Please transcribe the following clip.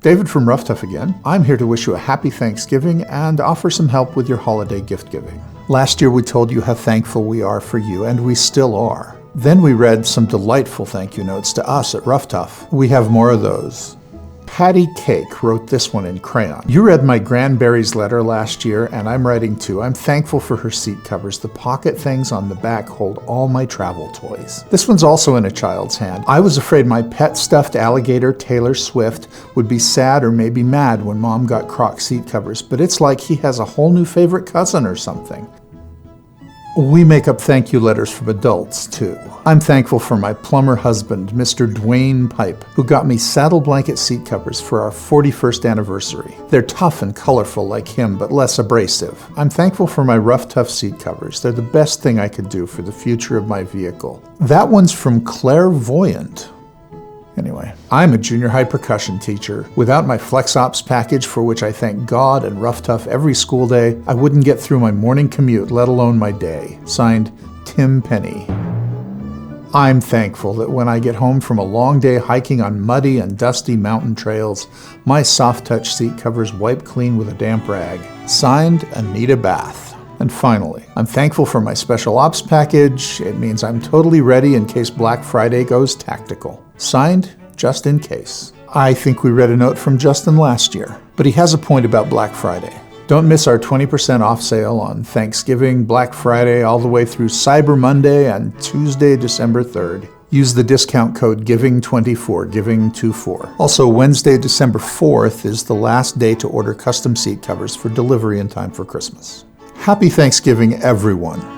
David from Ruff Tuff again. I'm here to wish you a happy Thanksgiving and offer some help with your holiday gift giving. Last year we told you how thankful we are for you, and we still are. Then we read some delightful thank you notes to us at Ruff Tuff. We have more of those. Patty Cake wrote this one in crayon. You read my Granberries letter last year, and I'm writing too. I'm thankful for her seat covers. The pocket things on the back hold all my travel toys. This one's also in a child's hand. I was afraid my pet stuffed alligator, Taylor Swift, would be sad or maybe mad when Mom got Croc seat covers, but it's like he has a whole new favorite cousin or something. We make up thank you letters from adults, too. I'm thankful for my plumber husband, Mr. Dwayne Pipe, who got me saddle blanket seat covers for our 41st anniversary. They're tough and colorful like him, but less abrasive. I'm thankful for my Ruff Tuff seat covers. They're the best thing I could do for the future of my vehicle. That one's from Clairvoyant. Anyway, I'm a junior high percussion teacher. Without my Flex Ops package, for which I thank God and Ruff Tuff every school day, I wouldn't get through my morning commute, let alone my day. Signed, Tim Penny. I'm thankful that when I get home from a long day hiking on muddy and dusty mountain trails, my soft touch seat covers wipe clean with a damp rag. Signed, Anita Bath. And finally, I'm thankful for my Special Ops package. It means I'm totally ready in case Black Friday goes tactical. Signed, Just in Case. I think we read a note from Justin last year, but he has a point about Black Friday. Don't miss our 20% off sale on Thanksgiving, Black Friday, all the way through Cyber Monday and Tuesday, December 3rd. Use the discount code GIVING24, GIVING24. Also, Wednesday, December 4th is the last day to order custom seat covers for delivery in time for Christmas. Happy Thanksgiving, everyone.